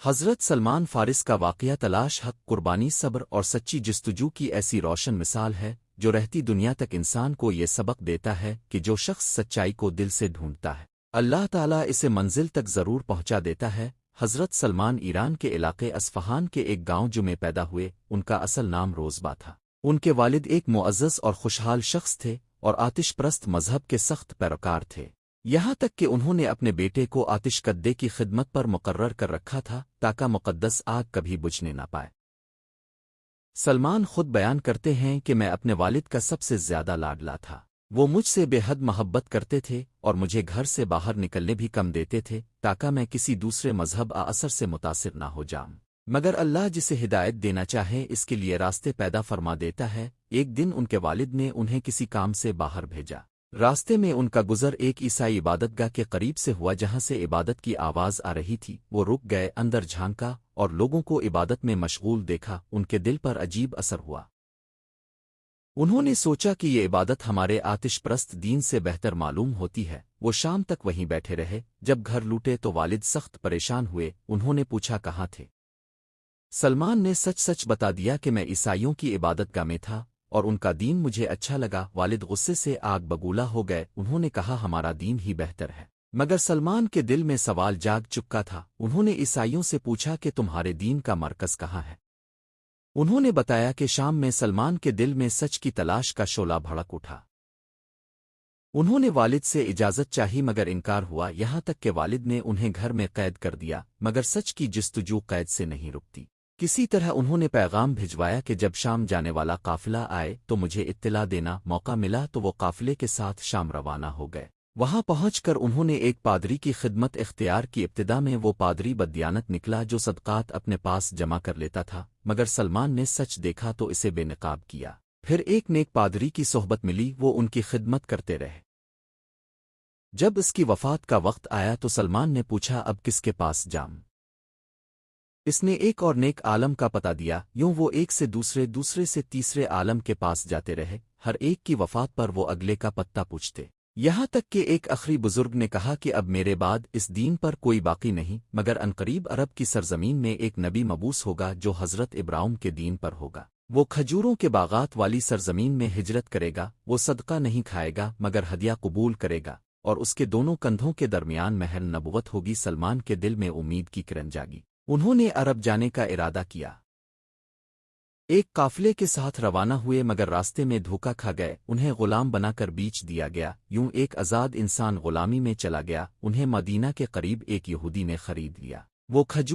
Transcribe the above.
حضرت سلمان فارس کا واقعہ تلاش حق قربانی صبر اور سچی جستجو کی ایسی روشن مثال ہے جو رہتی دنیا تک انسان کو یہ سبق دیتا ہے کہ جو شخص سچائی کو دل سے ڈھونڈتا ہے اللہ تعالیٰ اسے منزل تک ضرور پہنچا دیتا ہے۔ حضرت سلمان ایران کے علاقے اصفہان کے ایک گاؤں میں پیدا ہوئے۔ ان کا اصل نام روزبا تھا۔ ان کے والد ایک معزز اور خوشحال شخص تھے اور آتش پرست مذہب کے سخت پیروکار تھے، یہاں تک کہ انہوں نے اپنے بیٹے کو آتش کدے کی خدمت پر مقرر کر رکھا تھا تاکہ مقدس آگ کبھی بجھنے نہ پائے۔ سلمان خود بیان کرتے ہیں کہ میں اپنے والد کا سب سے زیادہ لاڈلا تھا، وہ مجھ سے بے حد محبت کرتے تھے اور مجھے گھر سے باہر نکلنے بھی کم دیتے تھے تاکہ میں کسی دوسرے مذہب اثر سے متاثر نہ ہو جاؤں، مگر اللہ جسے ہدایت دینا چاہے اس کے لیے راستے پیدا فرما دیتا ہے۔ ایک دن ان کے والد نے انہیں کسی کام سے باہر بھیجا۔ راستے میں ان کا گزر ایک عیسائی عبادت گاہ کے قریب سے ہوا جہاں سے عبادت کی آواز آ رہی تھی۔ وہ رک گئے، اندر جھانکا اور لوگوں کو عبادت میں مشغول دیکھا۔ ان کے دل پر عجیب اثر ہوا۔ انہوں نے سوچا کہ یہ عبادت ہمارے آتش پرست دین سے بہتر معلوم ہوتی ہے۔ وہ شام تک وہیں بیٹھے رہے۔ جب گھر لوٹے تو والد سخت پریشان ہوئے۔ انہوں نے پوچھا کہاں تھے؟ سلمان نے سچ سچ بتا دیا کہ میں عیسائیوں کی عبادت گاہ میں تھا اور ان کا دین مجھے اچھا لگا۔ والد غصے سے آگ بگولا ہو گئے۔ انہوں نے کہا ہمارا دین ہی بہتر ہے، مگر سلمان کے دل میں سوال جاگ چکا تھا۔ انہوں نے عیسائیوں سے پوچھا کہ تمہارے دین کا مرکز کہاں ہے؟ انہوں نے بتایا کہ شام میں۔ سلمان کے دل میں سچ کی تلاش کا شعلہ بھڑک اٹھا۔ انہوں نے والد سے اجازت چاہی مگر انکار ہوا، یہاں تک کہ والد نے انہیں گھر میں قید کر دیا، مگر سچ کی جستجو قید سے نہیں رکتی۔ کسی طرح انہوں نے پیغام بھجوایا کہ جب شام جانے والا قافلہ آئے تو مجھے اطلاع دینا۔ موقع ملا تو وہ قافلے کے ساتھ شام روانہ ہو گئے۔ وہاں پہنچ کر انہوں نے ایک پادری کی خدمت اختیار کی۔ ابتدا میں وہ پادری بددیانت نکلا جو صدقات اپنے پاس جمع کر لیتا تھا، مگر سلمان نے سچ دیکھا تو اسے بے نقاب کیا۔ پھر ایک نیک پادری کی صحبت ملی، وہ ان کی خدمت کرتے رہے۔ جب اس کی وفات کا وقت آیا تو سلمان نے پوچھا اب کس کے پاس جاؤں؟ اس نے ایک اور نیک عالم کا پتہ دیا۔ یوں وہ ایک سے دوسرے، دوسرے سے تیسرے عالم کے پاس جاتے رہے، ہر ایک کی وفات پر وہ اگلے کا پتہ پوچھتے، یہاں تک کہ ایک آخری بزرگ نے کہا کہ اب میرے بعد اس دین پر کوئی باقی نہیں، مگر عنقریب عرب کی سرزمین میں ایک نبی مبعوث ہوگا جو حضرت ابراہیم کے دین پر ہوگا۔ وہ کھجوروں کے باغات والی سرزمین میں ہجرت کرے گا، وہ صدقہ نہیں کھائے گا مگر ہدیہ قبول کرے گا، اور اس کے دونوں کندھوں کے درمیان مہر نبوت ہوگی۔ سلمان کے دل میں امید کی کرن جاگی۔ انہوں نے عرب جانے کا ارادہ کیا۔ ایک قافلے کے ساتھ روانہ ہوئے مگر راستے میں دھوکا کھا گئے، انہیں غلام بنا کر بیچ دیا گیا۔ یوں ایک آزاد انسان غلامی میں چلا گیا۔ انہیں مدینہ کے قریب ایک یہودی نے خرید لیا۔ وہ کھجور